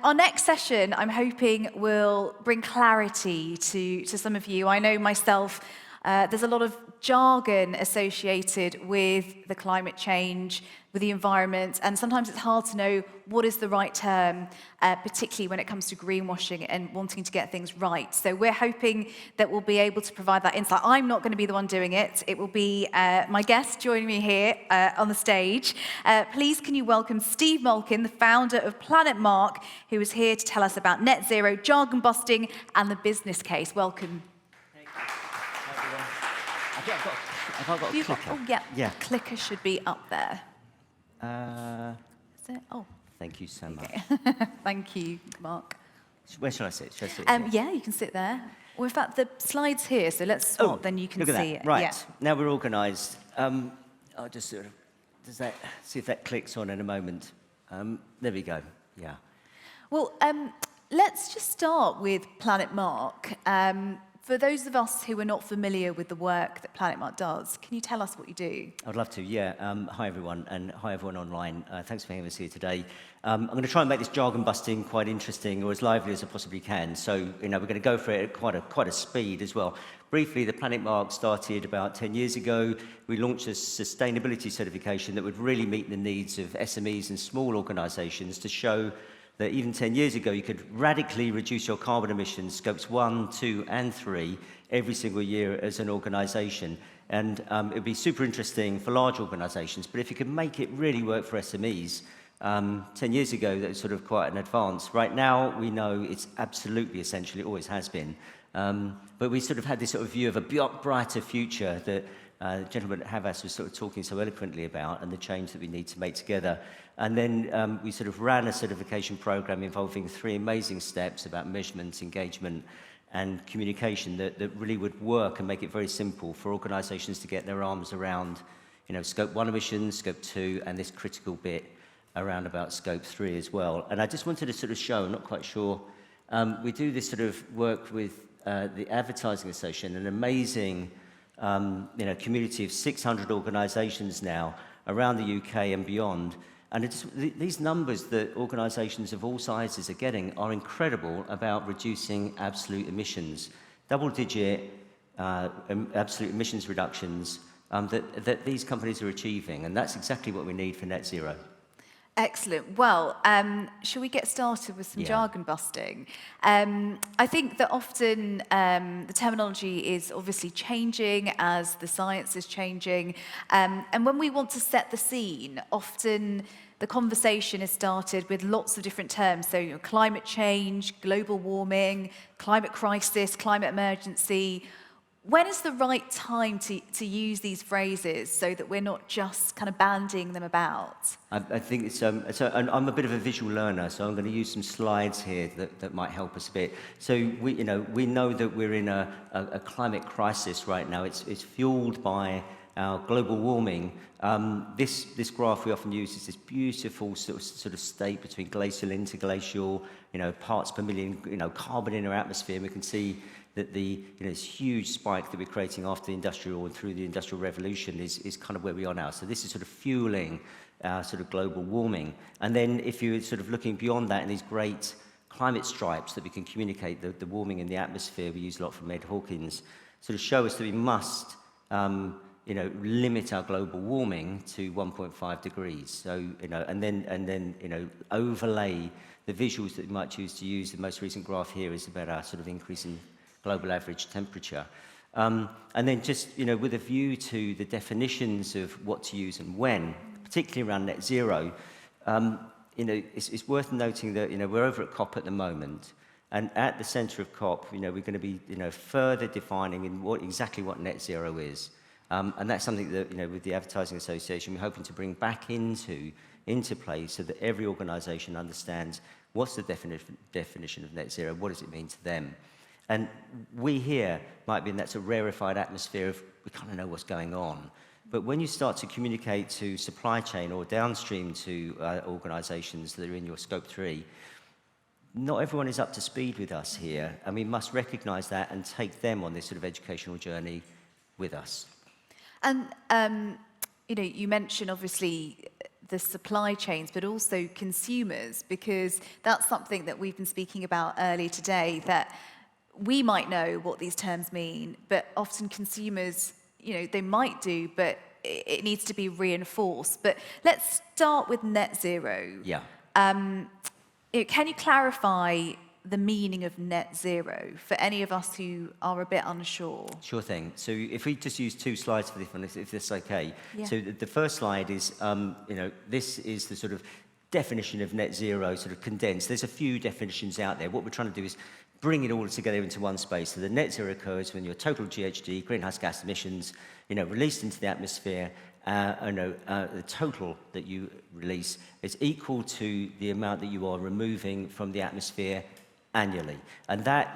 Our next session, I'm hoping, will bring clarity to some of you. I know myself, there's a lot of jargon associated with the climate change, with the environment, and sometimes it's hard to know what is the right term, particularly when it comes to greenwashing and wanting to get things right. So we're hoping that we'll be able to provide that insight. I'm not going to be the one doing it. It will be my guest joining me here on the stage. Please can you welcome Steve Malkin, the founder of Planet Mark, who is here to tell us about net zero, jargon busting, and the business case. Welcome. Have I got a clicker? Yeah. Clicker should be up there. Is it? Oh. Thank you so much. Okay. Thank you, Mark. Where shall I sit? Shall I sit yeah, you can sit there. Well, in fact, the slide's here, so let's swap, then you can see it. Right, yeah. Now we're organised. I'll just sort of, see if that clicks on in a moment. There we go, yeah. Well, let's just start with Planet Mark. For those of us who are not familiar with the work that Planet Mark does, can you tell us what you do? I'd love to, yeah. Hi everyone, and hi everyone online. Thanks for having us here today. I'm going to try and make this jargon busting quite interesting, or as lively as I possibly can. So, we're going to go for it at quite a speed as well. Briefly, the Planet Mark started about 10 years ago. We launched a sustainability certification that would really meet the needs of SMEs and small organisations to show that even 10 years ago, you could radically reduce your carbon emissions, scopes 1, 2, and 3, every single year as an organisation. And it would be super interesting for large organisations, but if you could make it really work for SMEs, 10 years ago, that was sort of quite an advance. Right now, we know it's absolutely essential, it always has been. But we sort of had this sort of view of a brighter future that the gentleman at Havas was sort of talking so eloquently about, and the change that we need to make together. And then we sort of ran a certification program involving 3 amazing steps about measurement, engagement, and communication that really would work and make it very simple for organisations to get their arms around, scope 1 emissions, scope 2, and this critical bit around about scope 3 as well. And I just wanted to sort of show, I'm not quite sure, we do this sort of work with the Advertising Association, an amazing community of 600 organisations now around the UK and beyond. And these numbers that organisations of all sizes are getting are incredible about reducing absolute emissions. Double-digit absolute emissions reductions that these companies are achieving. And that's exactly what we need for net zero. Excellent. Well, shall we get started with some jargon busting? I think that often the terminology is obviously changing as the science is changing. And when we want to set the scene, often the conversation is started with lots of different terms. So climate change, global warming, climate crisis, climate emergency. When is the right time to use these phrases so that we're not just kind of bandying them about? I think I'm a bit of a visual learner, so I'm going to use some slides here that might help us a bit. So we know that we're in a climate crisis right now. It's fueled by our global warming. This graph we often use is this beautiful sort of state between glacial, interglacial, parts per million, carbon in our atmosphere. And we can see that this huge spike that we're creating after the industrial and through the industrial revolution is kind of where we are now. So this is sort of fueling our sort of global warming. And then if you're sort of looking beyond that in these great climate stripes that we can communicate the warming in the atmosphere, we use a lot from Ed Hawkins, sort of show us that we must limit our global warming to 1.5 degrees. So, and then overlay the visuals that you might choose to use. The most recent graph here is about our sort of increase in global average temperature. And then just, with a view to the definitions of what to use and when, particularly around net zero, it's worth noting that, we're over at COP at the moment. And at the centre of COP, we're going to be, further defining exactly what net zero is. And that's something that, with the Advertising Association, we're hoping to bring back into place so that every organisation understands what's the definition of net zero, what does it mean to them. And we here might be in that sort of rarefied atmosphere of we kind of know what's going on. But when you start to communicate to supply chain or downstream to organisations that are in your scope 3, not everyone is up to speed with us here, and we must recognise that and take them on this sort of educational journey with us. And, you mentioned obviously the supply chains, but also consumers, because that's something that we've been speaking about earlier today, that we might know what these terms mean, but often consumers, they might do, but it needs to be reinforced. But let's start with net zero. Yeah. Can you clarify the meaning of net zero for any of us who are a bit unsure? Sure thing. So if we just use 2 slides for this one, if that's okay. Yeah. So the first slide is, this is the sort of definition of net zero, sort of condensed. There's a few definitions out there. What we're trying to do is bring it all together into one space. So the net zero occurs when your total GHG, greenhouse gas emissions, released into the atmosphere, the total that you release is equal to the amount that you are removing from the atmosphere annually. And that,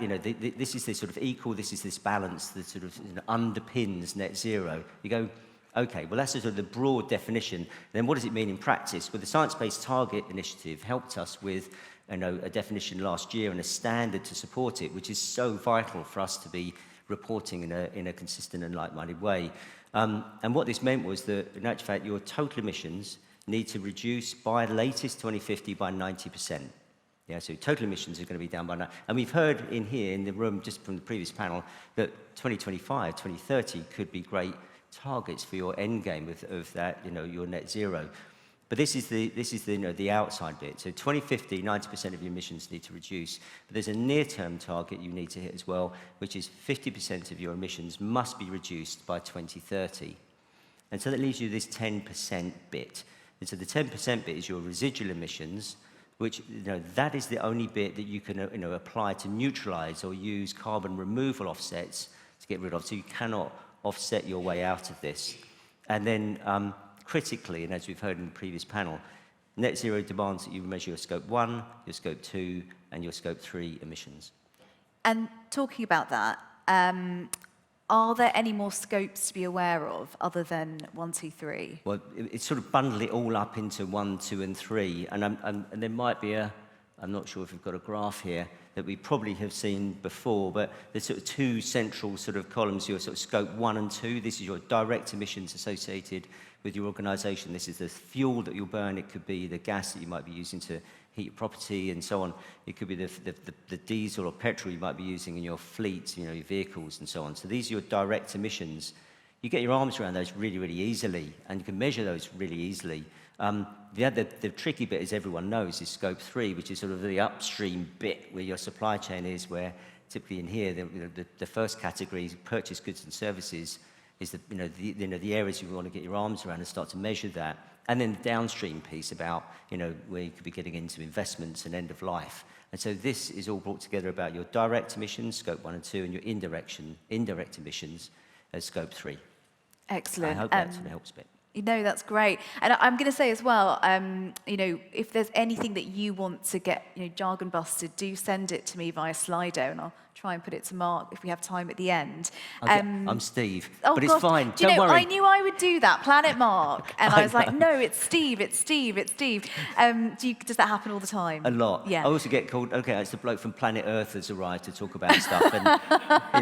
this is this sort of equal, this is this balance that sort of underpins net zero. You go, okay, well, that's sort of the broad definition. Then what does it mean in practice? Well, the Science Based Target Initiative helped us with a definition last year and a standard to support it, which is so vital for us to be reporting in a consistent and like-minded way. And what this meant was that, in actual fact, your total emissions need to reduce by the latest 2050 by 90%. Yeah, so total emissions are going to be down by now. And we've heard in here, in the room, just from the previous panel, that 2025, 2030 could be great targets for your end game of that, your net zero. But this is the outside bit. So 2050, 90% of your emissions need to reduce. But there's a near-term target you need to hit as well, which is 50% of your emissions must be reduced by 2030. And so that leaves you this 10% bit. And so the 10% bit is your residual emissions, which, that is the only bit that you can, apply to neutralize or use carbon removal offsets to get rid of. So you cannot offset your way out of this. And then, critically, and as we've heard in the previous panel, net zero demands that you measure your scope 1, your scope 2, and your scope 3 emissions. And talking about that, are there any more scopes to be aware of other than 1, 2, 3? Well, it's sort of bundle it all up into 1, 2, and 3. And there might be I'm not sure if we've got a graph here that we probably have seen before, but there's sort of 2 central sort of columns, your sort of scope 1 and 2. This is your direct emissions associated with your organisation. This is the fuel that you'll burn. It could be the gas that you might be using to heat your property and so on. It could be the diesel or petrol you might be using in your fleet, your vehicles and so on. So these are your direct emissions. You get your arms around those really, really easily, and you can measure those really easily. The tricky bit, as everyone knows, is scope 3, which is sort of the upstream bit where your supply chain is, where typically in here, the first category, purchase goods and services, is the areas you want to get your arms around and start to measure that. And then the downstream piece about, where you could be getting into investments and end of life. And so this is all brought together about your direct emissions, scope 1 and 2, and your indirect emissions as scope 3. Excellent. I hope that sort of helps a bit. That's great. And I'm going to say as well, if there's anything that you want to get, jargon busted, do send it to me via Slido, and I'll try and put it to Mark if we have time at the end. I'm Steve, but it's fine. Don't worry. I knew I would do that, Planet Mark, and I was like, no, it's Steve. Does that happen all the time? A lot. Yeah. I also get called, it's the bloke from Planet Earth has arrived to talk about stuff, and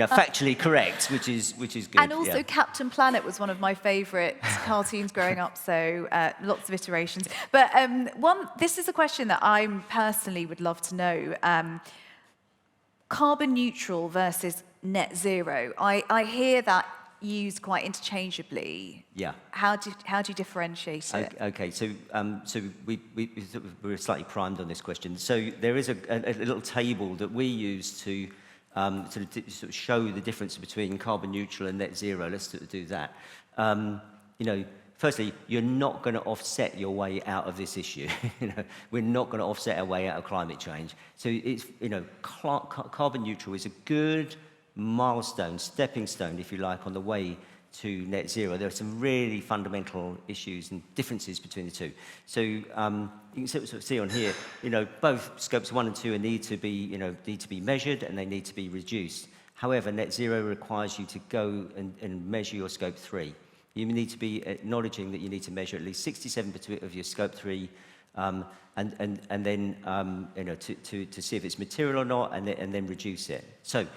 factually correct, which is good. And also, Captain Planet was one of my favourite cartoons growing up, so lots of iterations. But this is a question that I personally would love to know. Carbon neutral versus net zero. I hear that used quite interchangeably. Yeah. How do you differentiate it? Okay, so we're slightly primed on this question. So there is a little table that we use to sort of show the difference between carbon neutral and net zero. Let's do that. Firstly, you're not going to offset your way out of this issue. We're not going to offset our way out of climate change. So it's, carbon neutral is a good milestone, stepping stone, if you like, on the way to net zero. There are some really fundamental issues and differences between the two. So you can sort of see on here, both scopes 1 and 2 need to be measured and they need to be reduced. However, net zero requires you to go and measure your scope 3. You need to be acknowledging that you need to measure at least 67% of your scope 3, and then to see if it's material or not, and then reduce it. So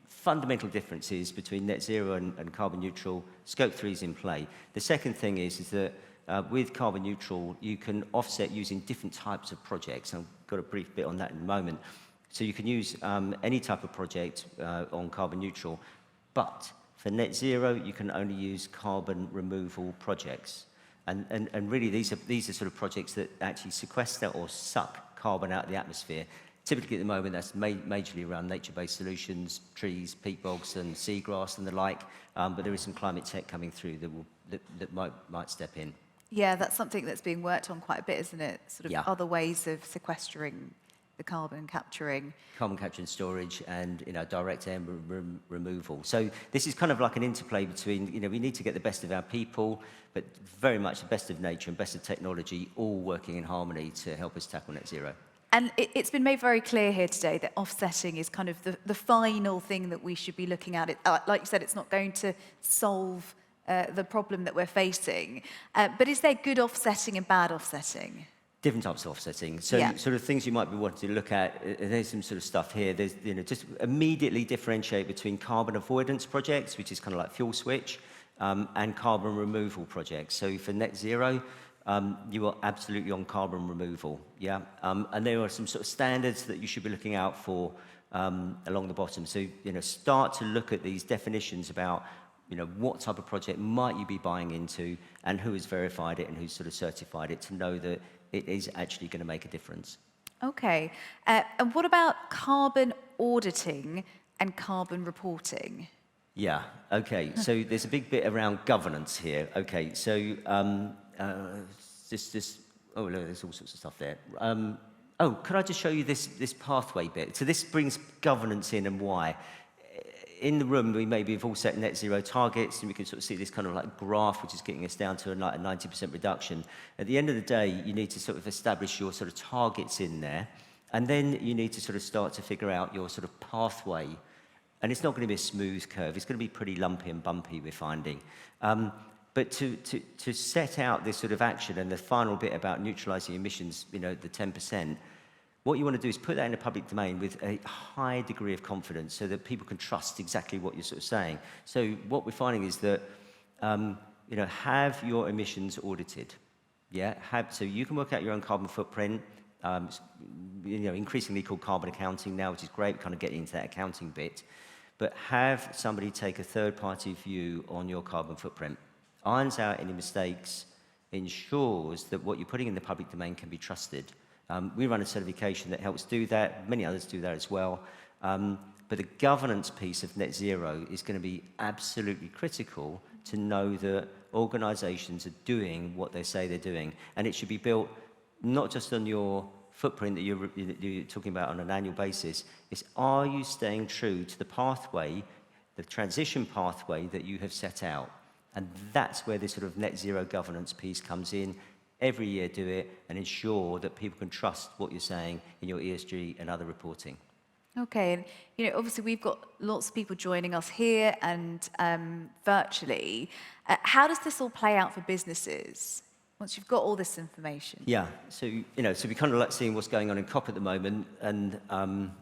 fundamental differences between net zero and carbon neutral. Scope 3 is in play. The second thing is that with carbon neutral, you can offset using different types of projects. I've got a brief bit on that in a moment. So you can use any type of project on carbon neutral, but for net zero, you can only use carbon removal projects. And really, these are sort of projects that actually sequester or suck carbon out of the atmosphere. Typically at the moment, that's majorly around nature-based solutions, trees, peat bogs, and seagrass and the like. But there is some climate tech coming through that might step in. Yeah, that's something that's being worked on quite a bit, isn't it? Sort of Yeah. other ways of sequestering the carbon, capturing. Carbon capture and storage and direct air removal. So this is kind of like an interplay between, we need to get the best of our people, but very much the best of nature and best of technology, all working in harmony to help us tackle net zero. And it's been made very clear here today that offsetting is kind of the final thing that we should be looking at. Like you said, it's not going to solve the problem that we're facing. But is there good offsetting and bad offsetting? Different types of offsetting. So sort of things you might be wanting to look at, there's some sort of stuff here. There's, just immediately differentiate between carbon avoidance projects, which is kind of like fuel switch, and carbon removal projects. So for net zero, you are absolutely on carbon removal, yeah? And there are some sort of standards that you should be looking out for along the bottom. So, start to look at these definitions about, what type of project might you be buying into and who has verified it and who's sort of certified it to know that it is actually going to make a difference. Okay. And what about carbon auditing and carbon reporting? Yeah, okay. So there's a big bit around governance here. Okay, so oh, no, there's all sorts of stuff there. Could I just show you this pathway bit? So this brings governance in and why. In the room, we maybe have all set net zero targets, and we can sort of see this kind of like graph, which is getting us down to a 90% reduction. At the end of the day, you need to sort of establish your sort of targets in there, and then you need to sort of start to figure out your sort of pathway. And it's not going to be a smooth curve. It's going to be pretty lumpy and bumpy, we're finding. But to set out this sort of action and the final bit about neutralising emissions, the 10%, what you want to do is put that in the public domain with a high degree of confidence so that people can trust exactly what you're sort of saying. So what we're finding is that, have your emissions audited. Yeah, so you can work out your own carbon footprint. Increasingly called carbon accounting now, which is great, kind of getting into that accounting bit. But have somebody take a third-party view on your carbon footprint. Irons out any mistakes, ensures that what you're putting in the public domain can be trusted. We run a certification that helps do that. Many others do that as well. But the governance piece of net zero is going to be absolutely critical to know that organisations are doing what they say they're doing. And it should be built not just on your footprint that you're talking about on an annual basis. It's, are you staying true to the pathway, the transition pathway that you have set out? And that's where this sort of net zero governance piece comes in. Every year do it and ensure that people can trust what you're saying in your ESG and other reporting. Okay, and obviously we've got lots of people joining us here and virtually. How does this all play out for businesses once you've got all this information? Yeah, so so we kind of like seeing what's going on in COP at the moment, and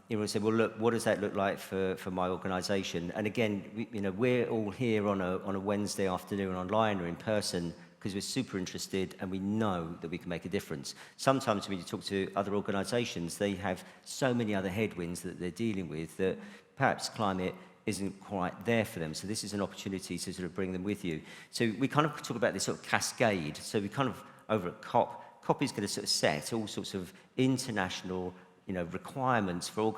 we say, well, look, what does that look like for my organisation? And again, we're all here on a Wednesday afternoon online or in person, because we're super interested and we know that we can make a difference. Sometimes when you talk to other organisations, they have so many other headwinds that they're dealing with that perhaps climate isn't quite there for them. So this is an opportunity to sort of bring them with you. So we kind of talk about this sort of cascade. So we kind of, over at COP is going to sort of set all sorts of international requirements for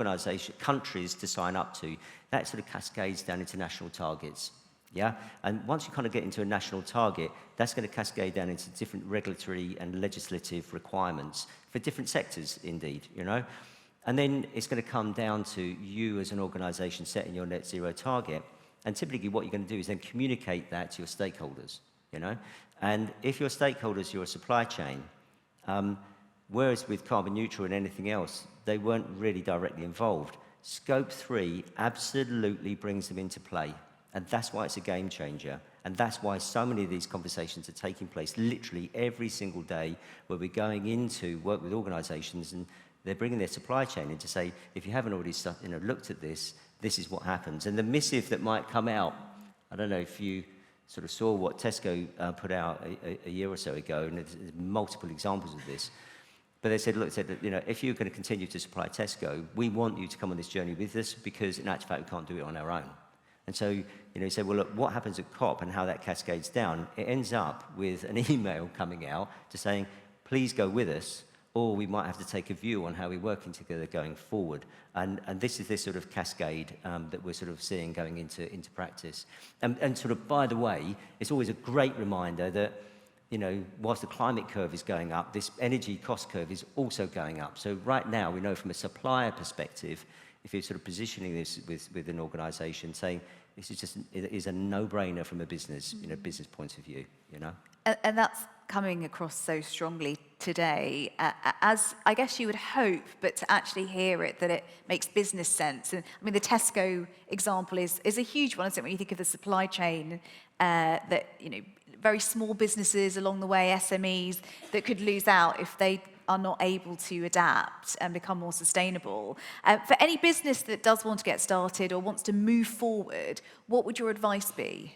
countries to sign up to. That sort of cascades down into national targets. Yeah, and once you kind of get into a national target, that's going to cascade down into different regulatory and legislative requirements for different sectors, indeed, And then it's going to come down to you as an organisation setting your net zero target. And typically what you're going to do is then communicate that to your stakeholders, And if your stakeholders, your supply chain, whereas with carbon neutral and anything else, they weren't really directly involved, Scope 3 absolutely brings them into play. And that's why it's a game changer. And that's why so many of these conversations are taking place literally every single day, where we're going into work with organisations and they're bringing their supply chain in to say, if you haven't already looked at this, this is what happens. And the missive that might come out, I don't know if you sort of saw what Tesco put out a year or so ago, and there's multiple examples of this. But they said, look, if you're going to continue to supply Tesco, we want you to come on this journey with us, because in actual fact, we can't do it on our own. And so, you said, well, look, what happens at COP and how that cascades down, it ends up with an email coming out to saying, please go with us, or we might have to take a view on how we're working together going forward. And this is this sort of cascade that we're sort of seeing going into practice. And sort of, by the way, it's always a great reminder that, whilst the climate curve is going up, this energy cost curve is also going up. So right now, we know from a supplier perspective, if you're sort of positioning this with an organisation, saying this is a no-brainer from a business point of view, And that's coming across so strongly today, as I guess you would hope, but to actually hear it, that it makes business sense. And I mean, the Tesco example is a huge one, isn't it? When you think of the supply chain, that very small businesses along the way, SMEs, that could lose out if they are not able to adapt and become more sustainable. For any business that does want to get started or wants to move forward, what would your advice be?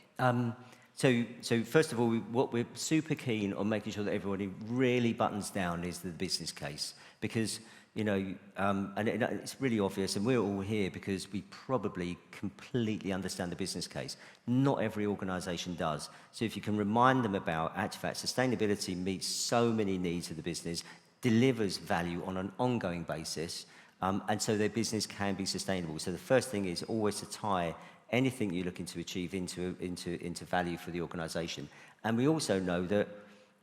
So first of all, what we're super keen on making sure that everybody really buttons down is the business case, because and it's really obvious, and we're all here because we probably completely understand the business case. Not every organisation does. So if you can remind them about, actually, fact, sustainability meets so many needs of the business, delivers value on an ongoing basis, and so their business can be sustainable. So the first thing is always to tie anything you're looking to achieve into value for the organisation. And we also know that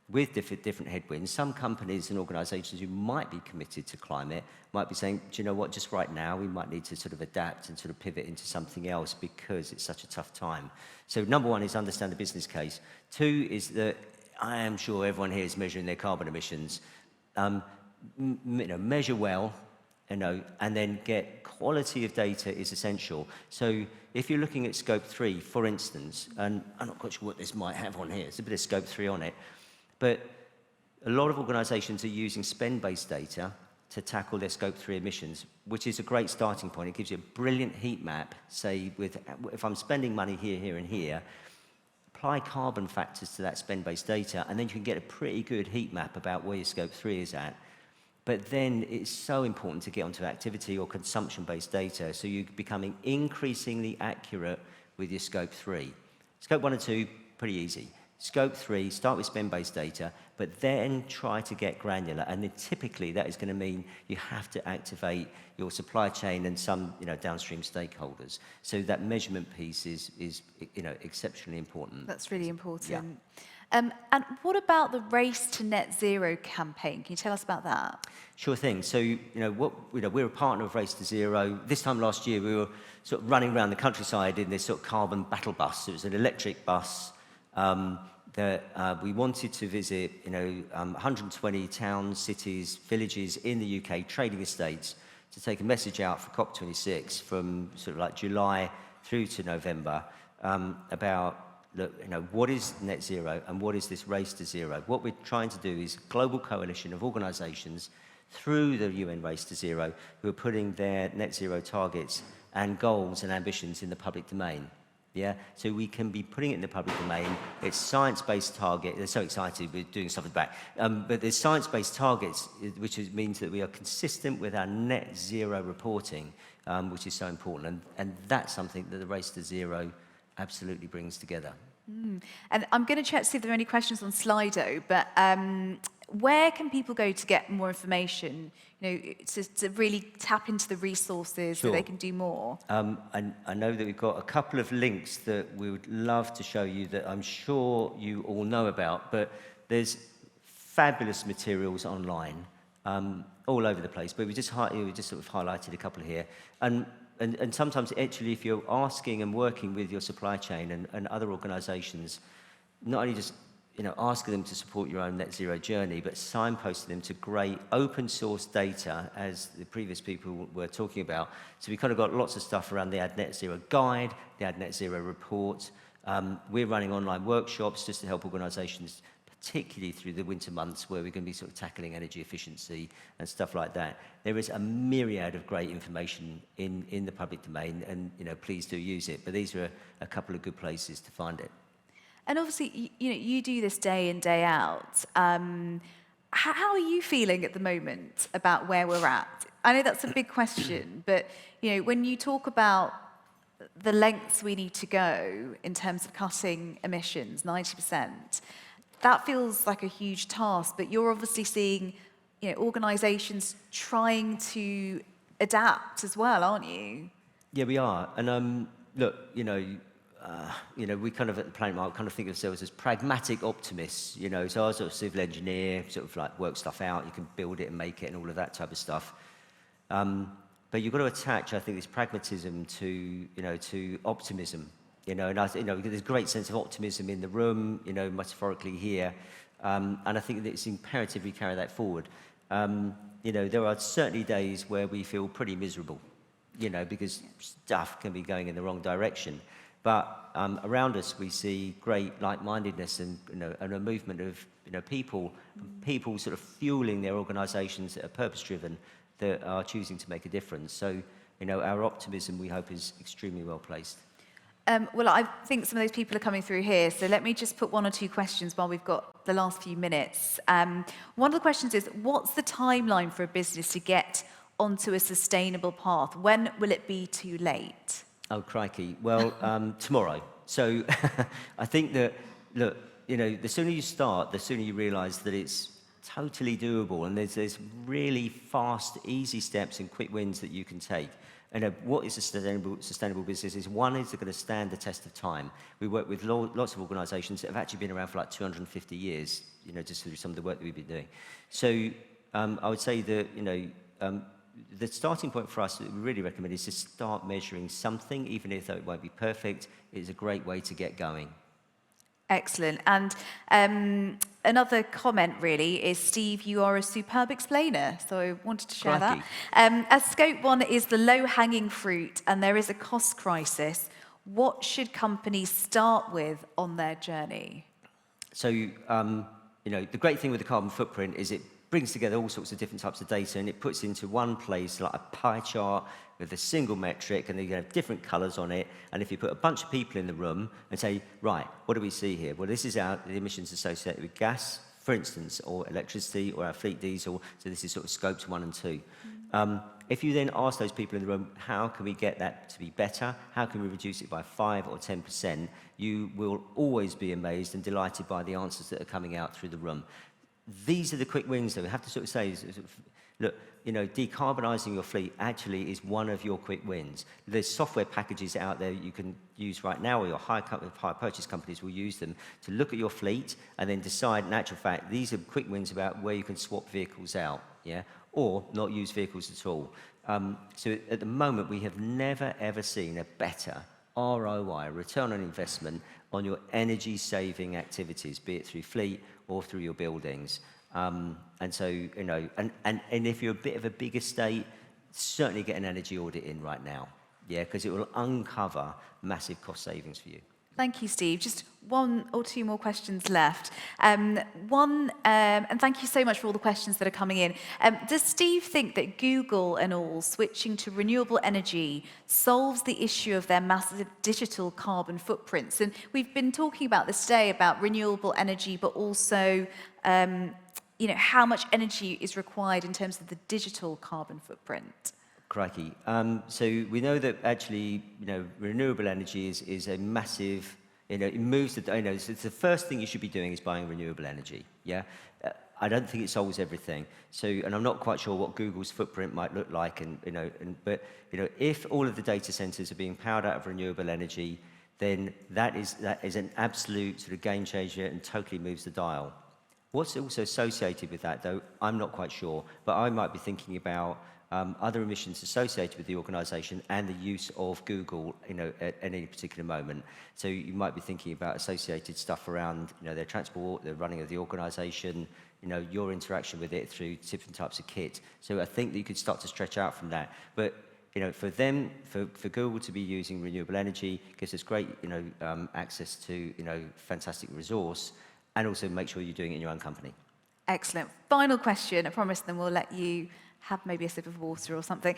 with different headwinds, some companies and organisations who might be committed to climate might be saying, do you know what, just right now we might need to sort of adapt and sort of pivot into something else because it's such a tough time. So number one is understand the business case. Two is that I am sure everyone here is measuring their carbon emissions. Measure well, and then get quality of data is essential. So if you're looking at scope 3, for instance, and I'm not quite sure what this might have on here, there's a bit of scope 3 on it, but a lot of organisations are using spend-based data to tackle their scope 3 emissions, which is a great starting point. It gives you a brilliant heat map, say, if I'm spending money here, here, and here, apply carbon factors to that spend-based data, and then you can get a pretty good heat map about where your scope 3 is at. But then it's so important to get onto activity or consumption-based data, so you're becoming increasingly accurate with your scope 3. Scope 1 and 2, pretty easy. Scope 3, start with spend-based data, but then try to get granular. And then typically that is going to mean you have to activate your supply chain and some downstream stakeholders. So that measurement piece is exceptionally important. That's really important. Yeah. And what about the Race to Net Zero campaign? Can you tell us about that? Sure thing. So, we're a partner of Race to Zero. This time last year, we were sort of running around the countryside in this sort of carbon battle bus. It was an electric bus that we wanted to visit, 120 towns, cities, villages in the UK, trading estates, to take a message out for COP26 from sort of like July through to November about, look, what is net zero and what is this race to zero? What we're trying to do is a global coalition of organisations through the UN Race to Zero who are putting their net zero targets and goals and ambitions in the public domain. Yeah, so we can be putting it in the public domain. It's science-based target. They're so excited we're doing stuff at the back. But there's science-based targets, which means that we are consistent with our net zero reporting, which is so important. And that's something that the Race to Zero absolutely brings together. And I'm going to check to see if there are any questions on Slido, but where can people go to get more information, to really tap into the resources so they can do more? And I know that we've got a couple of links that we would love to show you that I'm sure you all know about, but there's fabulous materials online all over the place, but we just sort of highlighted a couple here. And sometimes, actually, if you're asking and working with your supply chain and other organisations, not only just asking them to support your own net zero journey, but signposting them to great open source data, as the previous people were talking about. So we kind of got lots of stuff around the Ad Net Zero Guide, the Ad Net Zero Report. We're running online workshops just to help organisations, particularly through the winter months where we're going to be sort of tackling energy efficiency and stuff like that. There is a myriad of great information in the public domain, and please do use it. But these are a couple of good places to find it. And obviously, you do this day in, day out. How are you feeling at the moment about where we're at? I know that's a big question, but when you talk about the lengths we need to go in terms of cutting emissions, 90%, that feels like a huge task. But you're obviously seeing, organisations trying to adapt as well, aren't you? Yeah, we are. And look, we kind of at the Planet Mark kind of think of ourselves as pragmatic optimists. So I was sort of civil engineer, sort of like work stuff out. You can build it and make it and all of that type of stuff. But you've got to attach, I think, this pragmatism to optimism. And there's a great sense of optimism in the room, metaphorically here. And I think that it's imperative we carry that forward. There are certainly days where we feel pretty miserable, because stuff can be going in the wrong direction. But around us, we see great like-mindedness and a movement of people sort of fueling their organisations that are purpose-driven, that are choosing to make a difference. So, our optimism, we hope, is extremely well placed. Well, I think some of those people are coming through here, so let me just put one or two questions while we've got the last few minutes. One of the questions is, what's the timeline for a business to get onto a sustainable path? When will it be too late? Oh, crikey. Well, tomorrow. So I think that, look, the sooner you start, the sooner you realise that it's totally doable, and there's really fast, easy steps and quick wins that you can take. And what is a sustainable business is, one, is they're going to stand the test of time. We work with lots of organisations that have actually been around for like 250 years, just through some of the work that we've been doing. So I would say that, the starting point for us that we really recommend is to start measuring something, even if it won't be perfect. It's a great way to get going. Excellent. And another comment really is, Steve, you are a superb explainer, so I wanted to share Crikey. that. As Scope 1 is the low-hanging fruit and there is a cost crisis, what should companies start with on their journey? So, the great thing with the carbon footprint is it brings together all sorts of different types of data, and it puts into one place like a pie chart with a single metric, and you have different colours on it. And if you put a bunch of people in the room and say, right, what do we see here? Well, this is the emissions associated with gas, for instance, or electricity, or our fleet diesel. So this is sort of scopes 1 and 2. If you then ask those people in the room, how can we get that to be better? How can we reduce it by 5 or 10%? You will always be amazed and delighted by the answers that are coming out through the room. These are the quick wins that we have to sort of say, look, decarbonising your fleet actually is one of your quick wins. There's software packages out there you can use right now, or your hire purchase companies will use them to look at your fleet and then decide, in actual fact, these are quick wins about where you can swap vehicles out, or not use vehicles at all. So at the moment, we have never, ever seen a better ROI, return on investment, on your energy-saving activities, be it through fleet or through your buildings. And so, and if you're a bit of a big estate, certainly get an energy audit in right now, because it will uncover massive cost savings for you. Thank you, Steve. Just one or two more questions left. And thank you so much for all the questions that are coming in. Does Steve think that Google and all switching to renewable energy solves the issue of their massive digital carbon footprints? And we've been talking about this today, about renewable energy, but also how much energy is required in terms of the digital carbon footprint. Crikey. So we know that actually, renewable energy is a massive, it moves the, it's the first thing you should be doing is buying renewable energy, I don't think it solves everything. So, and I'm not quite sure what Google's footprint might look like, but if all of the data centers are being powered out of renewable energy, then that is an absolute sort of game changer and totally moves the dial. What's also associated with that, though, I'm not quite sure, but I might be thinking about other emissions associated with the organisation and the use of Google, at any particular moment. So you might be thinking about associated stuff around, their transport, the running of the organisation, your interaction with it through different types of kit. So I think that you could start to stretch out from that. But for Google to be using renewable energy gives us great, access to, fantastic resource, and also make sure you're doing it in your own company. Excellent. Final question, I promise, then we'll let you have maybe a sip of water or something.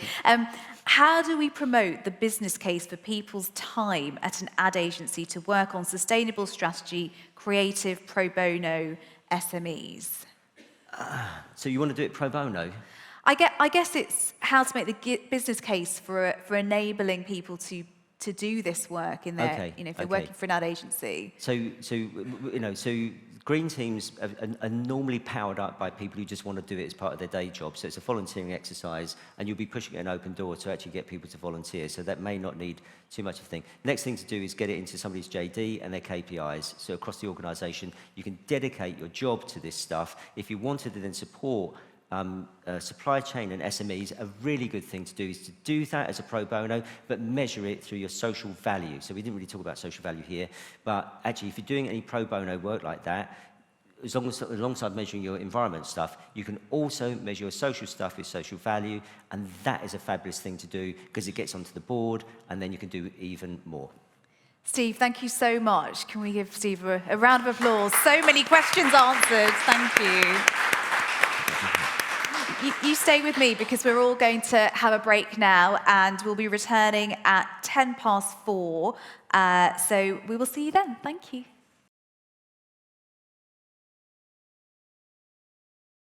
How do we promote the business case for people's time at an ad agency to work on sustainable strategy, creative, pro bono SMEs? So you want to do it pro bono? I guess it's how to make the business case for enabling people to do this work in their, Okay, if they're okay. working for an ad agency. So green teams are normally powered up by people who just want to do it as part of their day job. So it's a volunteering exercise, and you'll be pushing an open door to actually get people to volunteer. So that may not need too much of a thing. Next thing to do is get it into somebody's JD and their KPIs. So across the organisation, you can dedicate your job to this stuff. If you wanted to then support supply chain and SMEs, a really good thing to do is to do that as a pro bono, but measure it through your social value. So we didn't really talk about social value here, but actually if you're doing any pro bono work like that, alongside measuring your environment stuff, you can also measure your social stuff with social value, and that is a fabulous thing to do because it gets onto the board, and then you can do even more. Steve, thank you so much. Can we give Steve a round of applause? So many questions answered. Thank you. You stay with me because we're all going to have a break now, and we'll be returning at 4:10. So we will see you then. Thank you.